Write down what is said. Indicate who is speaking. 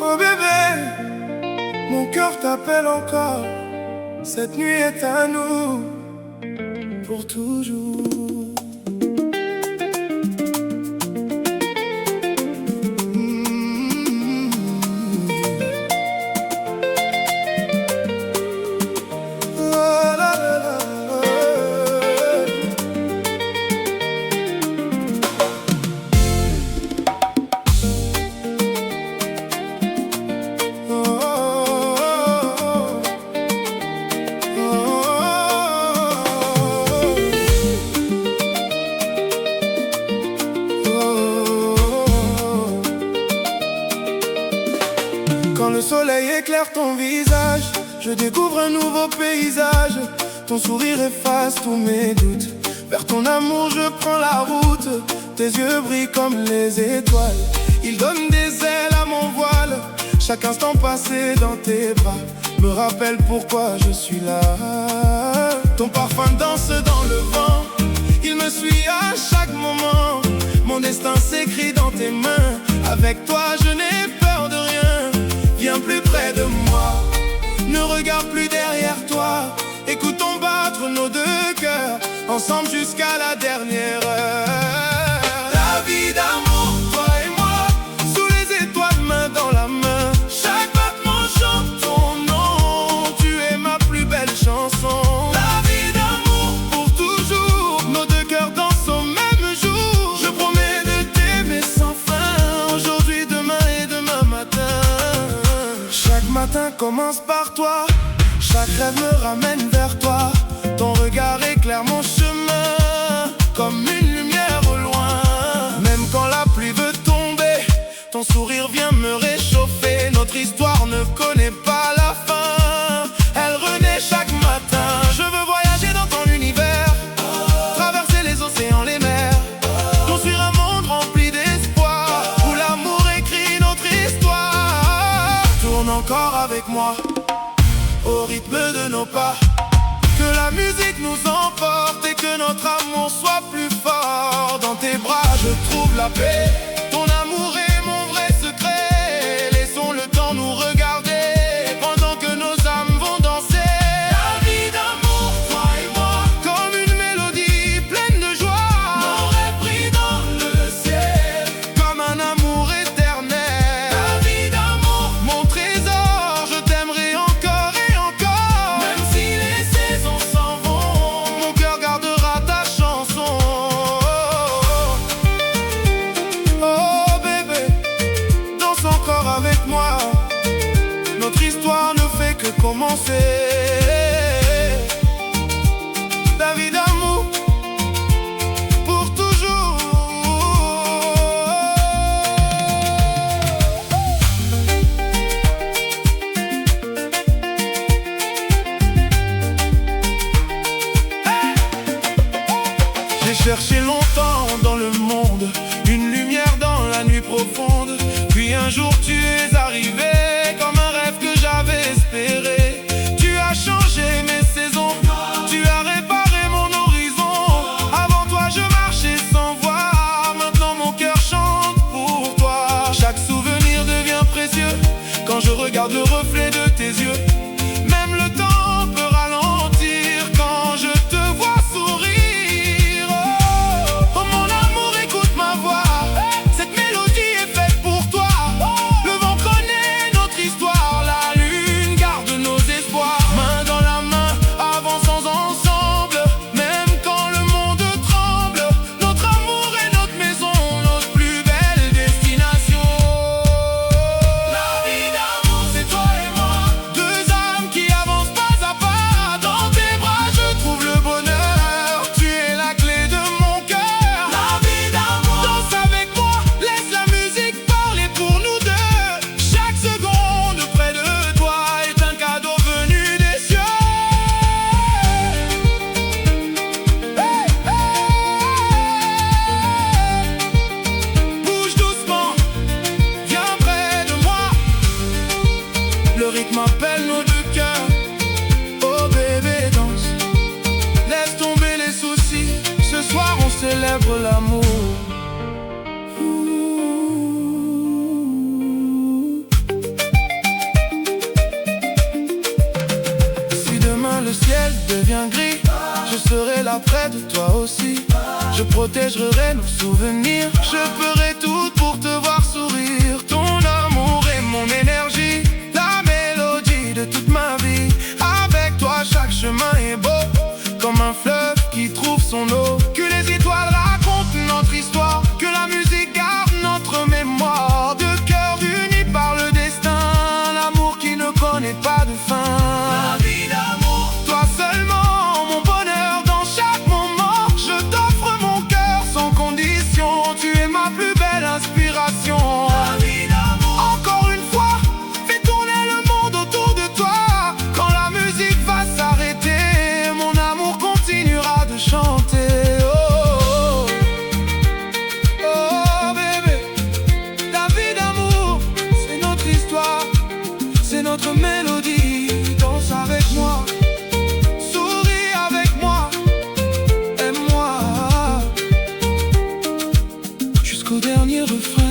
Speaker 1: Oh bébé, mon cœur t'appelle encore. Cette nuit est à nous pour toujours. Quand le soleil éclaire ton visage, je découvre un nouveau paysage. Ton sourire efface tous mes doutes. Vers ton amour je prends la route. Tes yeux brillent comme les étoiles. Ils donnent des ailes à mon voile. Chaque instant passé dans tes bras me rappelle pourquoi je suis là. Ton parfum danse dans le vent. Il me suit à chaque moment. Mon destin s'écrit dans tes mains. Avec toi je n'ai peur de rien. Viens plus près de moi, ne regarde plus derrière toi. Écoutons battre nos deux cœurs, ensemble jusqu'à la dernière heure. La vie d'amour, toi et moi, sous les étoiles, main dans la main. Chaque battement chante ton nom, tu es ma plus belle chanson. La vie d'amour, pour toujours, nos deux cœurs dansent au même jour. Je promets de t'aimer sans fin, aujourd'hui, demain et demain matin. Chaque matin commence par toi, chaque rêve me ramène vers toi. Ton regard éclaire mon chemin, comme une lumière au loin. Même quand la pluie veut tomber, ton sourire vient me réchauffer. Notre histoire ne connaît pas la fin, elle renaît chaque matin. Je veux voyager dans ton univers, traverser les océans, les mers, construire un monde rempli d'espoir, où l'amour écrit notre histoire. Tourne encore avec moi, au rythme de nos pas. Que la musique nous emporte et que notre amour soit plus fort. Dans tes bras je trouve la paix, ton amour est mon vrai secret. Laissons le temps nous regarder, pendant que nos âmes vont danser. La vie d'amour, toi et moi, comme une mélodie pleine de joie. Mon rêve brille dans le ciel, comme un amour éternel. La vie d'amour, mon trésor, je t'aimerai encore et encore. Même si les saisons s'en vont, mon cœur gardera ta chanson. Oh bébé, danse encore avec moi. Notre histoire ne fait que commencer. La vie d'amour, pour toujours. J'ai cherché longtemps dans le monde une lumière dans la nuit profonde. Puis un jour tu es arrivé, comme un rêve que j'avais espéré. Tu as changé mes saisons, tu as réparé mon horizon. Avant toi je marchais sans voir, maintenant mon cœur chante pour toi. Chaque souvenir devient précieux quand je regarde le reflet de tes yeux. Même le temps peut ralentir quand je te vois sourire. Oh mon amour, écoute ma voix, cette mélodie est faite pour toi. Le vent connaît notre histoire, la lune garde nos espoirs. Main dans la main, avançons ensemble, même quand le monde tremble. Notre amour est notre maison, notre plus belle destination. La vie d'amour, c'est toi et moi, deux près de toi aussi. Je protégerai nos souvenirs. Je ferai tout pour te voir sourire. Ton amour est mon énergie, la mélodie de toute ma vie. Avec toi chaque chemin est beau, comme un fleuve qui trouve son eau. Que les étoiles racontent notre histoire, que la musique garde notre mémoire. Deux cœurs unis par le destin, l'amour qui ne connaît pas de fin.
Speaker 2: La vie d'amour,
Speaker 1: toi seulement, mon bonheur dans chaque moment. Je t'offre mon cœur sans condition, tu es ma plus belle inspiration.
Speaker 2: la vie d'amour,
Speaker 1: Encore une fois, fais tourner le monde autour de toi. Quand la musique va s'arrêter, mon amour continuera de chanter. Oh, oh, oh, bébé. La vie d'amour, c'est notre histoire, c'est notre mélodie. Danse avec moi, souris avec moi, aime-moi jusqu'au dernier refrain.